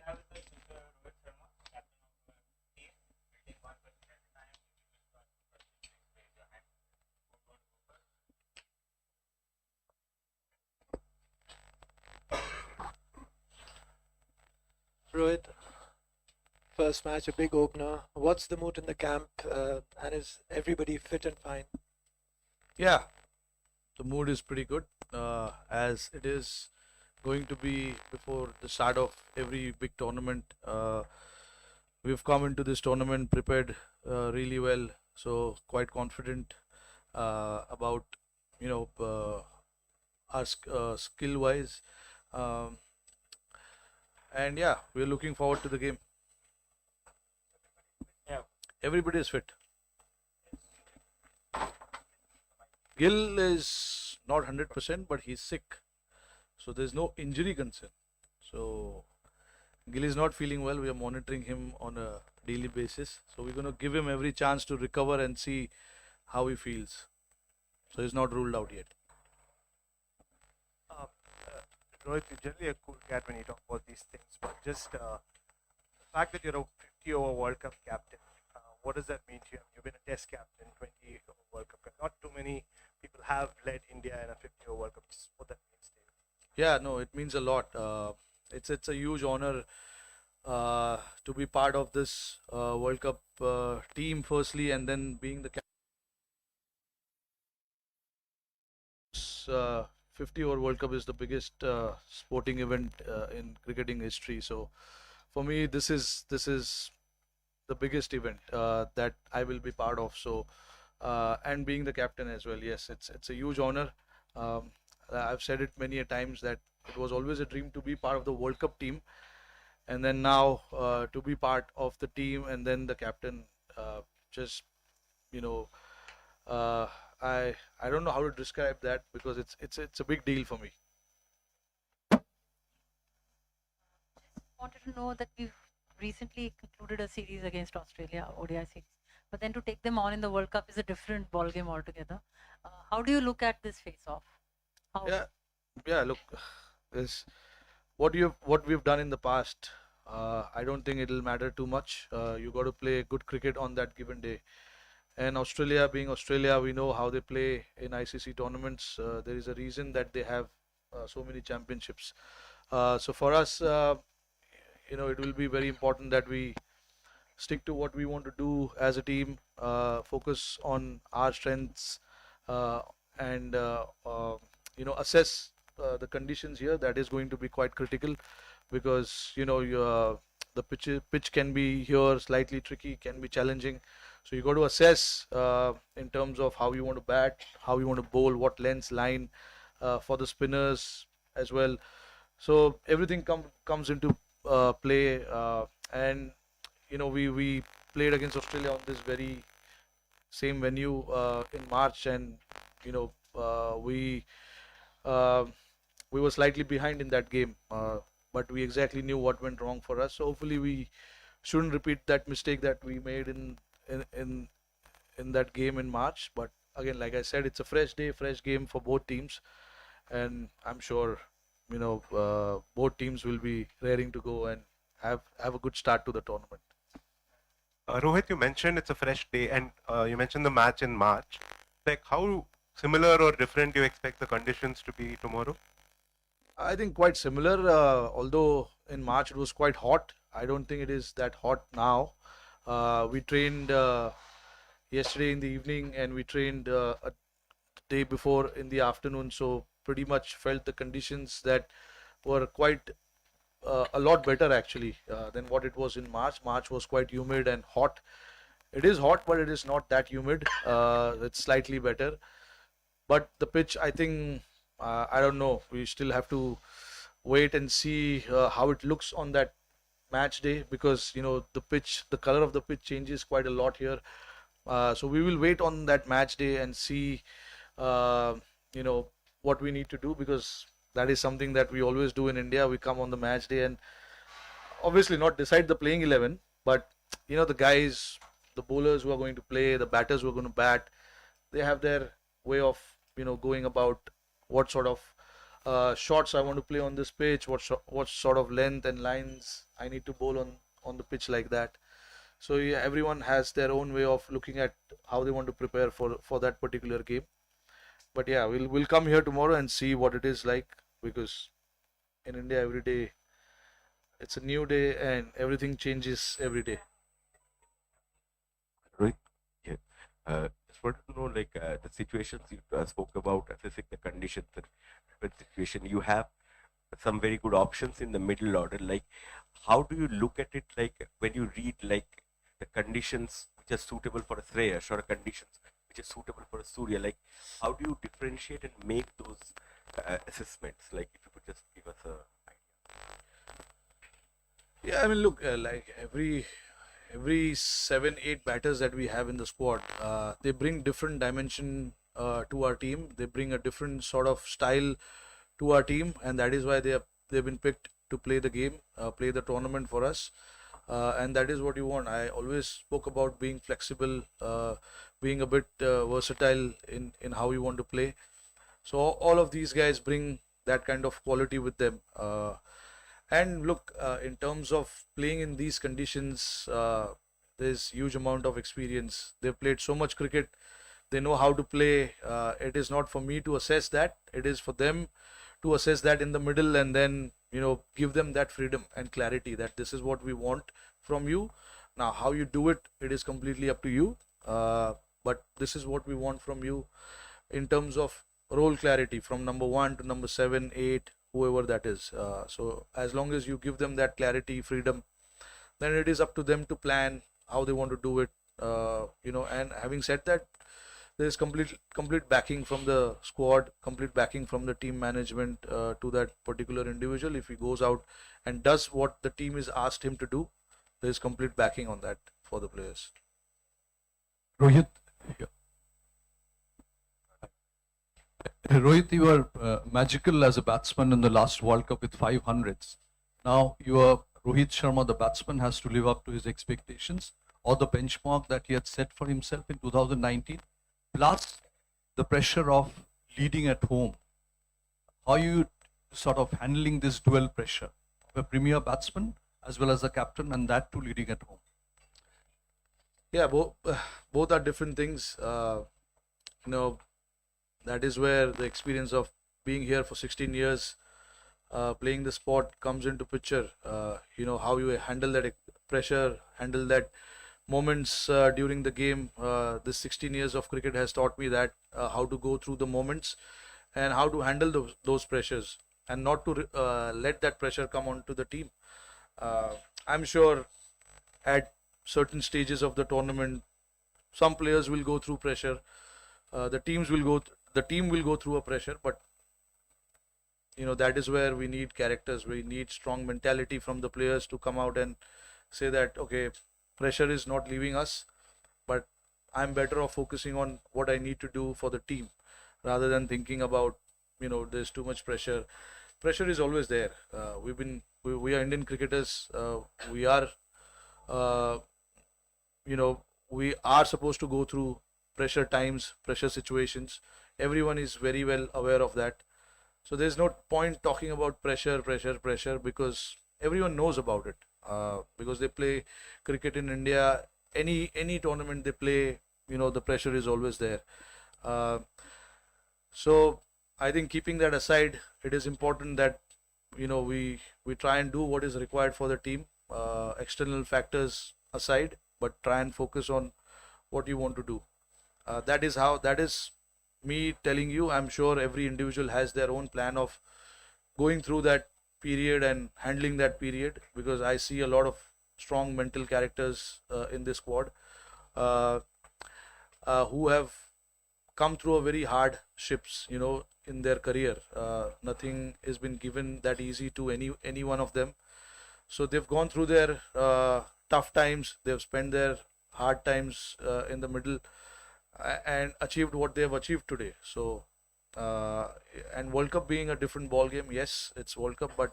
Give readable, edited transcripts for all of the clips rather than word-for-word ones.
have with us Mr. Rohit Shrama, captain of the team. We'll take one question at a time. If you wish to ask a question, please raise your hand. Who want to go first? Rohit, first match, a big opener. What's the mood in the camp, and is everybody fit and fine? Yeah, the mood is pretty good, as it is going to be before the start of every big tournament. We've come into this tournament prepared really well, so quite confident about our skill wise, um, and yeah, we're looking forward to the game. Yeah. Everybody is fit. Gill is not 100%, but he's sick, so there's no injury concern. So Gill is not feeling well. We are monitoring him on a daily basis. So we're going to give him every chance to recover and see how he feels. So he's not ruled out yet. Uh, Rohit, you're generally a cool cat when you talk about these things, but just the fact that you're a 50 over World Cup captain, what does that mean to you? You've been a test captain, 20 over World Cup. Not too many people have led India in a 50 over World Cup. Just what that means to you. Yeah, no, it means a lot. It's a huge honor to be part of this World Cup team, firstly, and then being the uh, 50 over World Cup is the biggest sporting event in cricketing history. So for me, this is the biggest event that I will be part of. So and being the captain as well, yes, it's a huge honor. Um, I've said it many a times that it was always a dream to be part of the World Cup team, and then now to be part of the team and then the captain. Just you know, uh, I don't know how to describe that because it's a big deal for me. Wanted to know that we've recently concluded a series against Australia, ODI series, but then to take them on in the World Cup is a different ball game altogether. How do you look at this face-off? How? Yeah, yeah. Look, is what we've done in the past. I don't think it'll matter too much. You got to play good cricket on that given day. And Australia, being Australia, we know how they play in ICC tournaments. There is a reason that they have so many championships. So for us, it will be very important that we stick to what we want to do as a team, focus on our strengths, uh, and assess the conditions here. That is going to be quite critical because the pitch can be here slightly tricky, can be challenging. So you got to assess in terms of how you want to bat, how you want to bowl, what length, line for the spinners as well. So everything comes into play, and we played against Australia on this very same venue in March, and you know uh, we were slightly behind in that game, but we exactly knew what went wrong for us. So hopefully we shouldn't repeat that mistake that we made in in in that game in March. But again, like I said, it's a fresh day, fresh game for both teams, and I'm sure both teams will be raring to go and have a good start to the tournament. Rohit, you mentioned it's a fresh day, and you mentioned the match in March. Like, how similar or different do you expect the conditions to be tomorrow? I think quite similar, although in March it was quite hot. I don't think it is that hot now. We trained yesterday in the evening and we trained a day before in the afternoon, so pretty much felt the conditions that were quite a lot better actually than what it was in March. March was quite humid and hot. It is hot, but it is not that humid. It's slightly better. But the pitch, I think, I don't know. We still have to wait and see how it looks on that match day because the pitch, the color of the pitch changes quite a lot here. So we will wait on that match day and see, uh, you know, what we need to do because that is something that we always do in India. We come on the match day and obviously not decide the playing 11, but the guys, the bowlers who are going to play, the batters who are going to bat, they have their way of going about what sort of shots I want to play on this pitch, what sort of length and lines I need to bowl on the pitch like that. So yeah, everyone has their own way of looking at how they want to prepare for that particular game. But yeah, we'll come here tomorrow and see what it is like, because in India every day it's a new day and everything changes every day. Rohit, yeah. Just wanted to know, like, the situations you spoke about, assessing the conditions and the situation. You have some very good options in the middle order. Like, how do you look at it? Like, when you read like the conditions which are suitable for a Shreyas or conditions which are suitable for a Surya. Like, how do you differentiate and make those assessments? Like, if you could just give us a idea. Yeah, I mean, look, like every 7-8 batters that we have in the squad, they bring different dimension to our team. They bring a different sort of style to our team, and that is why they've been picked to play the game, play the tournament for us. And that is what you want. I always spoke about being flexible, being a bit versatile in how you want to play. So all of these guys bring that kind of quality with them. And look, in terms of playing in these conditions, there's huge amount of experience. They've played so much cricket. They know how to play. It is not for me to assess that. It is for them to assess that in the middle, and then give them that freedom and clarity that this is what we want from you. Now how you do it, it is completely up to you. But this is what we want from you in terms of role clarity from number 1 to number 7, 8, whoever that is. So as long as you give them that clarity, freedom, then it is up to them to plan how they want to do it. And having said that, there is complete backing from the squad, complete backing from the team management to that particular individual. If he goes out and does what the team is asked him to do, there is complete backing on that for the players. Rohit, Rohit, you were magical as a batsman in the last World Cup with 500s. Now Rohit Sharma, the batsman, has to live up to his expectations or the benchmark that he had set for himself in 2019, plus the pressure of leading at home. How are you sort of handling this dual pressure of a premier batsman as well as a captain, and that too leading at home? Yeah, both are different things. That is where the experience of being here for 16 years, playing the sport comes into picture. How you handle that pressure, handle that moments during the game. This 16 years of cricket has taught me that how to go through the moments and how to handle those pressures, and not to let that pressure come onto the team. I'm sure at certain stages of the tournament, some players will go through pressure. The team will go through a pressure, but that is where we need characters. We need strong mentality from the players to come out and say that, okay, pressure is not leaving us, but I'm better off focusing on what I need to do for the team rather than thinking about, there's too much pressure. Pressure is always there. We are Indian cricketers. We are supposed to go through pressure times, pressure situations. Everyone is very well aware of that. So there's no point talking about pressure, because everyone knows about it. Because they play cricket in India, any tournament they play, the pressure is always there. So I think keeping that aside, it is important that we try and do what is required for the team, external factors aside, but try and focus on what you want to do. That is me telling you. I'm sure every individual has their own plan of going through that period and handling that period, because I see a lot of strong mental characters in this squad who have come through a very hardships in their career. Nothing has been given that easy to any one of them. So they've gone through their tough times, they've spent their hard times in the middle, and achieved what they have achieved today. So and World Cup being a different ball game, yes, it's World Cup, but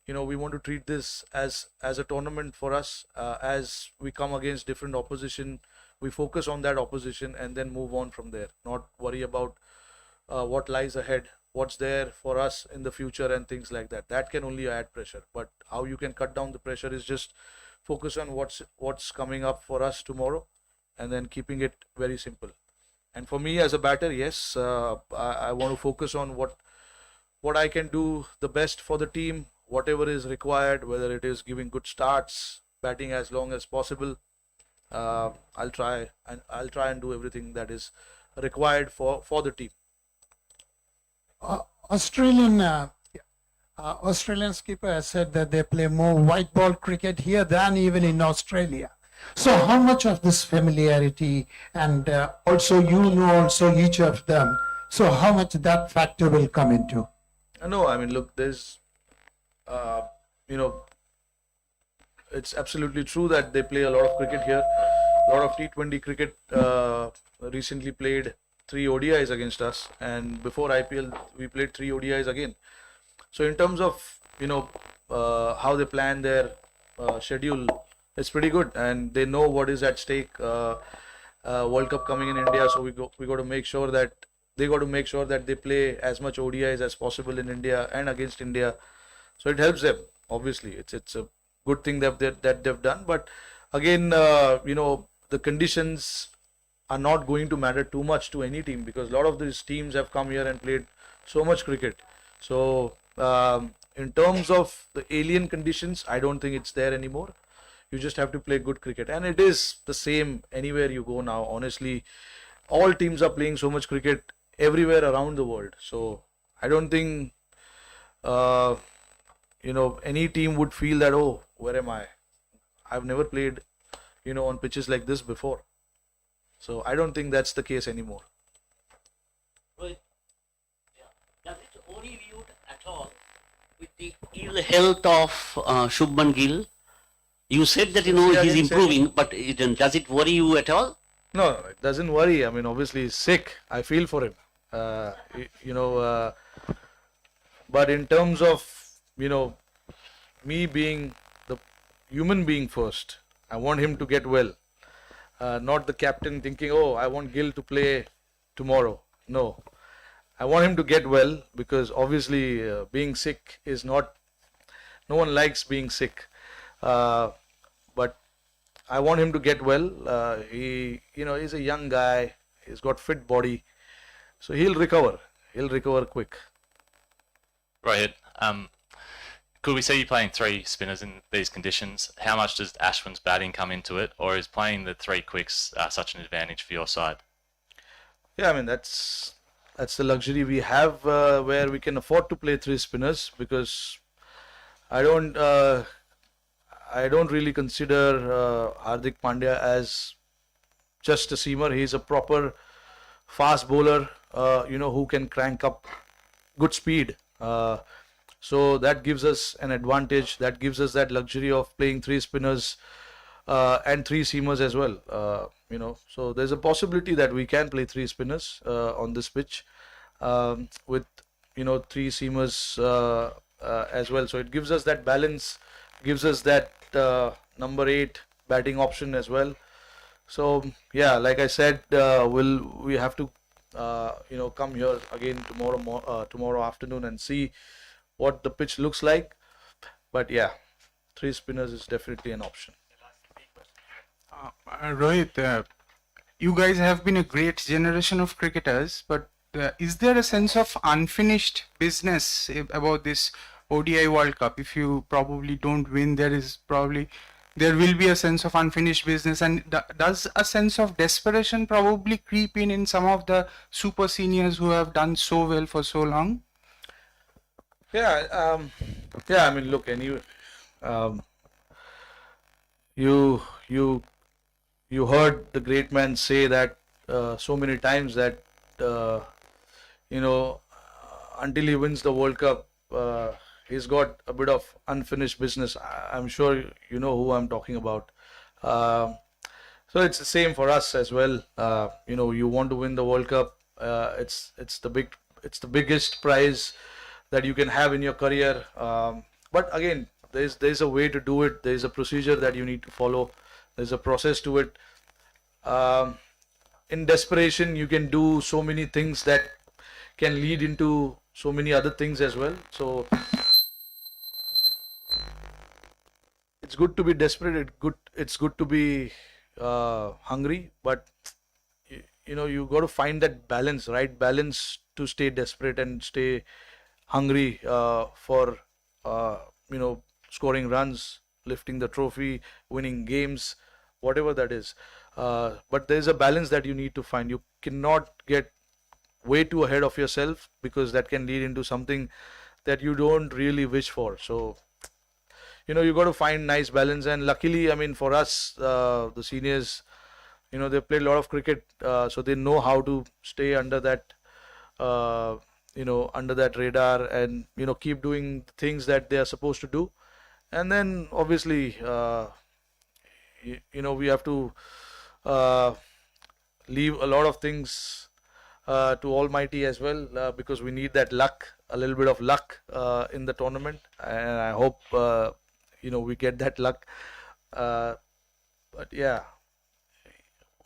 we want to treat this as a tournament for us. As we come against different opposition, we focus on that opposition and then move on from there, not worry about what lies ahead. what's there for us in the future and things like that. That can only add pressure. But how you can cut down the pressure is just focus on what's coming up for us tomorrow, and then keeping it very simple. And for me as a batter, yes, I want to focus on what I can do the best for the team, whatever is required, whether it is giving good starts, batting as long as possible. I'll try and do everything that is required for the team. Australian skipper has said that they play more white ball cricket here than even in Australia. So how much of this familiarity, and also also each of them, so how much that factor will come into? No, I mean, look, there's, it's absolutely true that they play a lot of cricket here. A lot of T20 cricket. Recently played 3 ODIs against us, and before IPL we played 3 ODIs again. So in terms of how they plan their schedule, it's pretty good, and they know what is at stake. World Cup coming in India, so we got to make sure that they play as much ODIs as possible in India and against India. So it helps them. Obviously, it's a good thing that they've done. But again, the conditions are not going to matter too much to any team, because a lot of these teams have come here and played so much cricket. So in terms of the alien conditions, I don't think it's there anymore. You just have to play good cricket, and it is the same anywhere you go now. Honestly, all teams are playing so much cricket everywhere around the world. So I don't think any team would feel that, oh, where am I? I've never played on pitches like this before. So I don't think that's the case anymore. Rohit, does it worry you at all with the ill health of Shubman Gill? You said that he's improving, but does it worry you at all? No, it doesn't worry. I mean, obviously he's sick. I feel for him. But in terms of me being the human being first, I want him to get well. Not the captain thinking, oh, I want Gill to play tomorrow. No, I want him to get well, because obviously being sick is not, no one likes being sick. But I want him to get well. He's a young guy. He's got fit body. So he'll recover. He'll recover quick. Rohit, could we see you playing 3 spinners in these conditions? How much does Ashwin's batting come into it, or is playing the 3 quicks such an advantage for your side? Yeah, I mean, that's the luxury we have, where we can afford to play 3 spinners, because I don't really consider Hardik Pandya as just a seamer. He's a proper fast bowler, who can crank up good speed. So that gives us an advantage. That gives us that luxury of playing 3 spinners and 3 seamers as well. So there's a possibility that we can play 3 spinners on this pitch with 3 seamers as well. So it gives us that balance, gives us that number 8 batting option as well. So yeah, like I said, we have to come here again tomorrow afternoon and see what the pitch looks like. But yeah, 3 spinners is definitely an option. Rohit, you guys have been a great generation of cricketers, but is there a sense of unfinished business about this ODI World Cup? If you probably don't win, there will be a sense of unfinished business, and does a sense of desperation probably creep in some of the super seniors who have done so well for so long? Yeah, I mean, look, anyway, you heard the great man say that so many times that until he wins the World Cup, he's got a bit of unfinished business. I'm sure you know who I'm talking about. So it's the same for us as well. You want to win the World Cup. It's the biggest prize that you can have in your career. But again, there's a way to do it. There's a procedure that you need to follow. There's a process to it. In desperation, you can do so many things that can lead into so many other things as well. So it's good to be desperate. It's good to be hungry, but you got to find that balance, right balance to stay desperate and stay hungry for uh, scoring runs, lifting the trophy, winning games, whatever that is. But there is a balance that you need to find. You cannot get way too ahead of yourself, because that can lead into something that you don't really wish for. So you got to find nice balance. And luckily, I mean, for us, the seniors, they played a lot of cricket, so they know how to stay under that under that radar, and keep doing things that they are supposed to do. And then obviously we have to uh, leave a lot of things to Almighty as well, because we need that luck, a little bit of luck in the tournament, and I hope we get that luck. But yeah,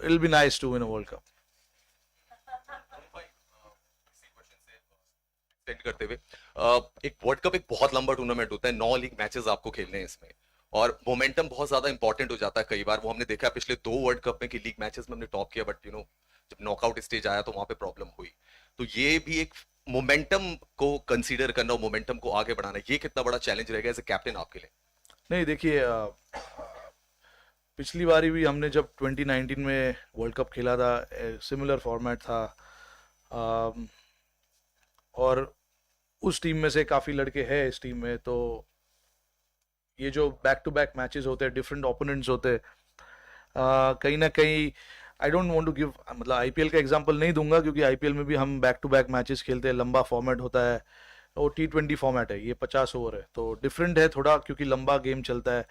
it'll be nice to win a World Cup. Extend करते हुए एक world cup एक बहुत लंबा tournament होता है, 9 league matches आपको खेलने हैं इसमें, और मोमेंटम बहुत ज्यादा इंपॉर्टेंट हो जाता है कई बार। वो हमने देखा पिछले 2 वर्ल्ड कप में कि लीग मैचेस में हमने टॉप किया, बट जब नॉकआउट स्टेज आया तो वहां पे प्रॉब्लम हुई। तो ये भी एक मोमेंटम को कंसीडर करना, मोमेंटम को आगे बढ़ाना, ये कितना बड़ा चैलेंज रहेगा एज ए कैप्टन आपके लिए? नहीं, देखिए, पिछली बारी भी हमने जब 2019 में वर्ल्ड कप खेला था, सिमिलर फॉर्मेट था, और उस टीम में से काफ़ी लड़के हैं इस टीम में। तो ये जो बैक टू बैक मैचेस होते हैं, डिफरेंट ओपोनेंट्स होते हैं, कहीं ना कहीं I don't want to give, मतलब आईपीएल का एग्जांपल नहीं दूंगा, क्योंकि आईपीएल में भी हम बैक टू बैक मैचेस खेलते हैं, लंबा फॉर्मेट होता है, और T20 फॉर्मेट है, ये 50 ओवर है, तो डिफरेंट है थोड़ा, क्योंकि लंबा गेम चलता है,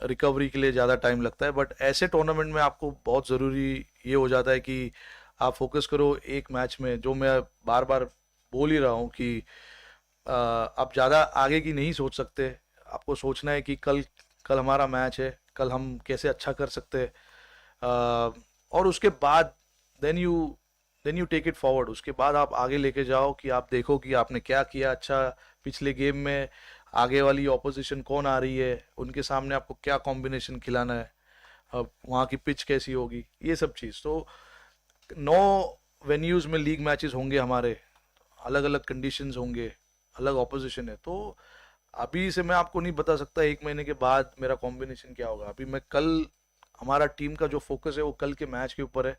रिकवरी के लिए ज़्यादा टाइम लगता है। बट ऐसे टूर्नामेंट में आपको बहुत ज़रूरी ये हो जाता है कि आप फोकस करो एक मैच में, जो मैं बार बार बोल ही रहा हूँ कि आप ज़्यादा आगे की नहीं सोच सकते। आपको सोचना है कि कल हमारा मैच है, कल हम कैसे अच्छा कर सकते हैं, और उसके बाद then you take it forward. उसके बाद आप आगे लेके जाओ कि आप देखो कि आपने क्या किया अच्छा पिछले गेम में, आगे वाली ऑपोजिशन कौन आ रही है, उनके सामने आपको क्या कॉम्बिनेशन खिलाना है, वहाँ की पिच कैसी होगी, ये सब चीज़। तो 9 वेन्यूज़ में लीग मैचेस होंगे हमारे, अलग अलग कंडीशंस होंगे, अलग ऑपोजिशन है। तो अभी से मैं आपको नहीं बता सकता 1 महीने के बाद मेरा कॉम्बिनेशन क्या होगा। अभी मैं कल, हमारा टीम का जो फोकस है वो कल के मैच के ऊपर है,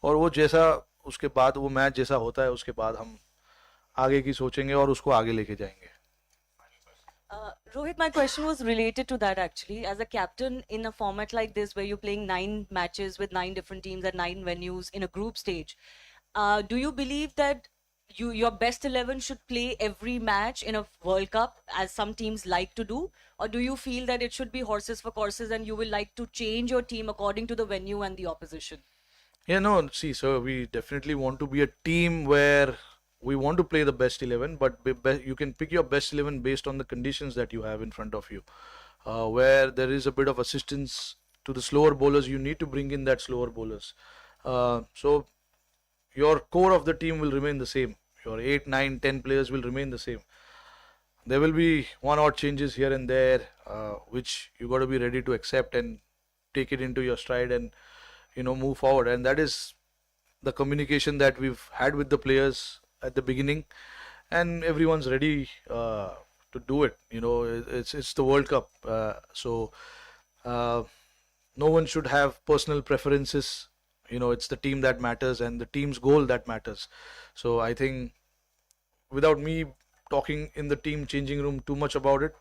और वो जैसा उसके बाद वो मैच जैसा होता है, उसके बाद हम आगे की सोचेंगे और उसको आगे लेके जाएंगे। Rohit, my question was related to that actually. As a captain in a format like this, where you're playing 9 matches with 9 different teams at 9 venues in a group stage, do you believe that your best 11 should play every match in a World Cup, as some teams like to do, or do you feel that it should be horses for courses and you will like to change your team according to the venue and the opposition? Yeah, no, see, so we definitely want to be a team where we want to play the best 11, but you can pick your best 11 based on the conditions that you have in front of you. Where there is a bit of assistance to the slower bowlers, you need to bring in that slower bowlers. So your core of the team will remain the same. Your 8, 9, 10 players will remain the same. There will be one odd changes here and there, which you got to be ready to accept and take it into your stride and move forward. And that is the communication that we've had with the players at the beginning, and everyone's ready to do it. It's the World Cup, so no one should have personal preferences. It's the team that matters and the team's goal that matters. So I think, without me talking in the team changing room too much about it,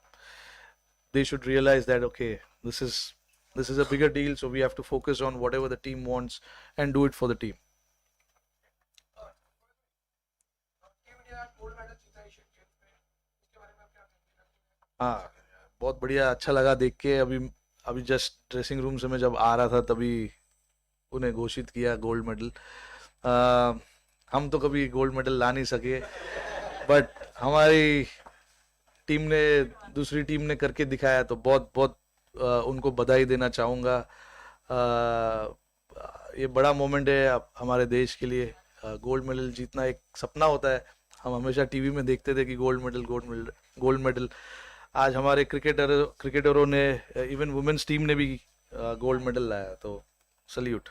they should realize that, okay, this is a bigger deal, so we have to focus on whatever the team wants and do it for the team. हाँ, बहुत बढ़िया, अच्छा लगा देख के। अभी just dressing room से मैं जब आ रहा था, तभी उन्हें घोषित किया गोल्ड मेडल। हम तो कभी गोल्ड मेडल ला नहीं सके, बट हमारी टीम ने, दूसरी टीम ने करके दिखाया, तो बहुत बहुत उनको बधाई देना चाहूँगा। ये बड़ा मोमेंट है हमारे देश के लिए। गोल्ड मेडल जीतना एक सपना होता है, हम हमेशा टीवी में देखते थे कि गोल्ड मेडल। आज हमारे क्रिकेटरों ने, इवन वुमेन्स टीम ने भी गोल्ड मेडल लाया, तो सल्यूट।